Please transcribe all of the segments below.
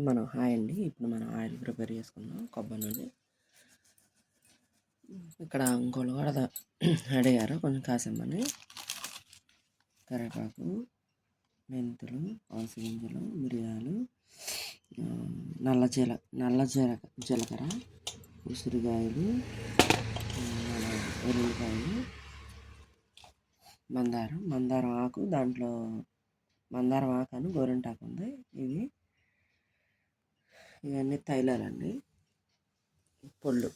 మనం హాయ్ అండి. ఇప్పుడు మనం ఆయిల్ ప్రిపేర్ చేసుకుందాం. కొబ్బరి నూనె ఇక్కడ ఇంకోళ్ళు కూడా అడిగారు కొంచెం కాసేమని. కరివేపాకు, మెంతులు, అవిసె గింజలు, మిరియాలు, నల్ల జీలకర్ర, ఉసిరికాయలు, ఎల్లుల్లిపాయలు, మందారం ఆకు, దాంట్లో మందారం ఆకు అని గోరింటాకు ఉంది. ఇవన్నీ తైలాలండి. పొళ్ళు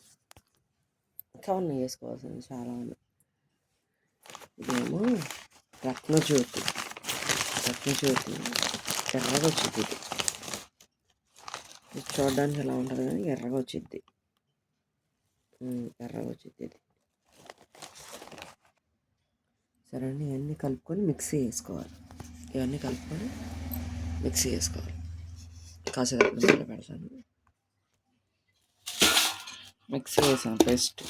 కవన్నీ వేసుకోవాల్సింది చాలా ఉంది. ఇదేమో రత్నజ్యోతి ఎర్రగా వచ్చింది. ఇది చూడడానికి ఎలా ఉంటుంది కానీ ఎర్రగా వచ్చింది. ఇది సరే అండి. ఇవన్నీ కలుపుకొని మిక్సీ వేసుకోవాలి. కాసేపు పెడతాను. మిక్సీ వేసాను పేస్ట్.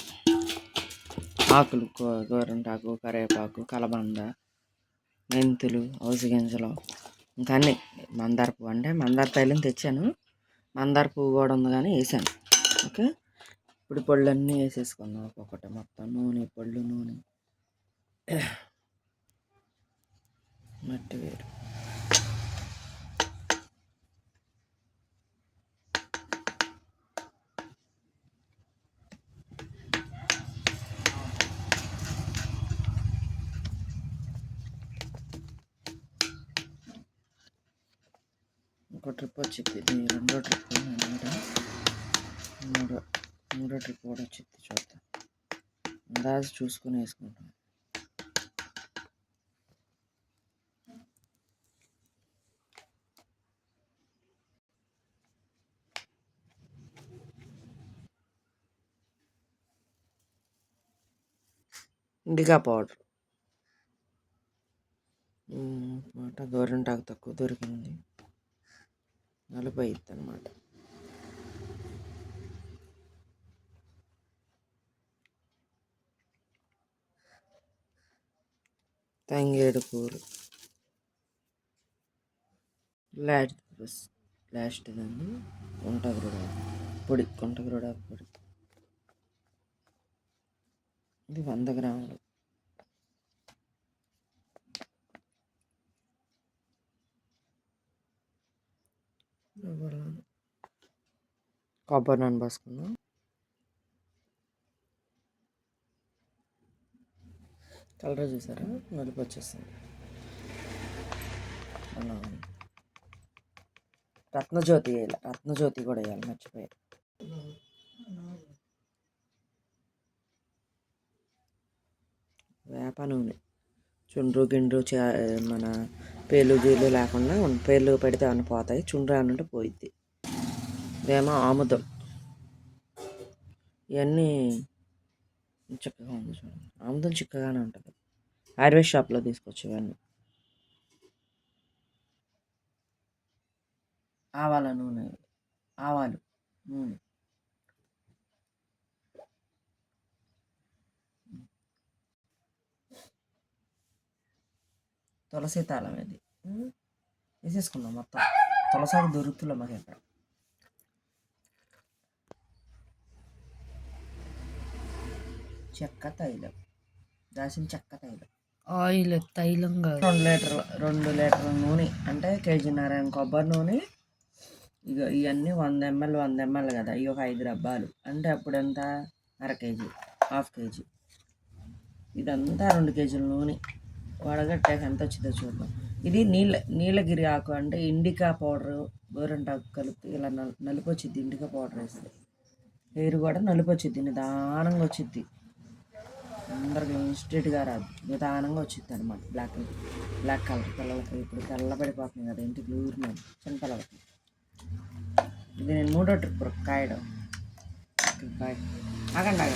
ఆకులు, గోరింటాకు, కరివేపాకు, కలబంద, మెంతులు, అవిసె గింజలు, ఇంకా అన్నీ. మందార పువ్వు అంటే మందార తైలం తెచ్చాను. మందార పువ్వు కూడా ఉంది కానీ వేసాను. ఓకే, ఇప్పుడు పళ్ళన్నీ వేసేసుకున్నాం ఒక్కొక్కటి. మొత్తం నూనె, పళ్ళు, నూనె, మట్టి వేరు. ఒక ట్రిప్ వచ్చింది. రెండో ట్రిప్ మూడో ట్రిప్ కూడా వచ్చింది. చూద్దాం, అందాజు చూసుకొని వేసుకుంటాం. ఇండికా పౌడర్ గోరింటాకు తక్కువ దొరికింది, నలుపు అయింది అన్నమాట. తంగేడు పూలు లాస్ట్ దాన్ని కొంటగురుడాకు పొడి. ఇది 100 గ్రాములు. కొబ్బరి నూనె పోసుకున్నాం. కలర్ చూసారా, నలుపు వచ్చేస్తుంది. రత్నజ్యోతి కూడా వేయాలి, మర్చిపోయారు. వేప నూనె, చుండ్రు గిండ్రు మన పేలు గీలు లేకుండా, పేర్లు పెడితే అన్న పోతాయి, చుండ్రు అన్నంటే పోయిద్ది. ఇదేమో ఆముదం. ఇవన్నీ చిక్కగా ఉంది చూడండి. ఆముదం చిక్కగానే ఉంటుంది. ఆయుర్వేద షాప్లో తీసుకొచ్చి ఇవన్నీ. ఆవాల నూనె, ఆవాలు నూనె, తులసి తాళం ఇది వేసేసుకున్నాం మొత్తం. తులసాకు దొరుకుతులే మాకు ఇక్కడ. చెక్క తైలం, దాచిన చెక్క తైలం, ఆయిల్ తైలం కాదు. 2 లీటర్ల నూనె అంటే కేజీన్నర కొబ్బరి నూనె. ఇక ఇవన్నీ 100 ml కదా, ఇవి ఒక 5 డబ్బాలు అంటే అప్పుడు ఎంత, అర కేజీ, హాఫ్ కేజీ. ఇదంతా 2 కేజీల నూనె. వడగట్టాక ఎంత వచ్చిందో చూద్దాం. ఇది నీలగిరి ఆకు అంటే ఇండికా పౌడరు, గోరింటాకు కలిపి ఇలా నలుపు వచ్చింది. ఇండికా పౌడర్ వేస్తే హెయిర్ కూడా నలుపు వచ్చింది, నిదానంగా వచ్చింది. అందరికి ఇన్స్టెంట్గా రాదు, నిదానంగా వచ్చింది అనమాట. బ్లాక్ కలర్ పిల్లలకి ఇప్పుడు తెల్లబడిపోతుంది కదా, ఇంటికి ఊరినాను చిన్న పిల్లలకి. ఇది నేను 3వ ట్రిప్ కాయడం. ఆగండి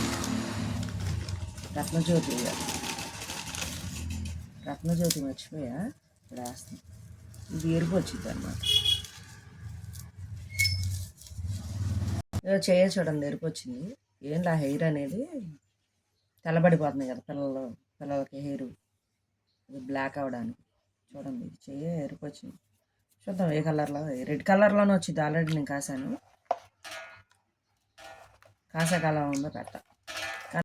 రత్నజ్యోతి మర్చిపోయా, ఇప్పుడు వేస్తాను. ఇది ఎరుపు వచ్చింది అనమాట. చేయ చూడండి, ఎరుపు వచ్చింది. ఏంలా హెయిర్ అనేది తెల్లబడిపోతుంది కదా పిల్లలకి హెయిర్ బ్లాక్ అవ్వడానికి. చూడండి, ఇది చేయ ఎరుపు వచ్చింది. చూద్దాం ఏ కలర్లో. రెడ్ కలర్లోనే వచ్చింది ఆల్రెడీ నేను కాసాను. కాసాక అలా ఉందో పెడతా.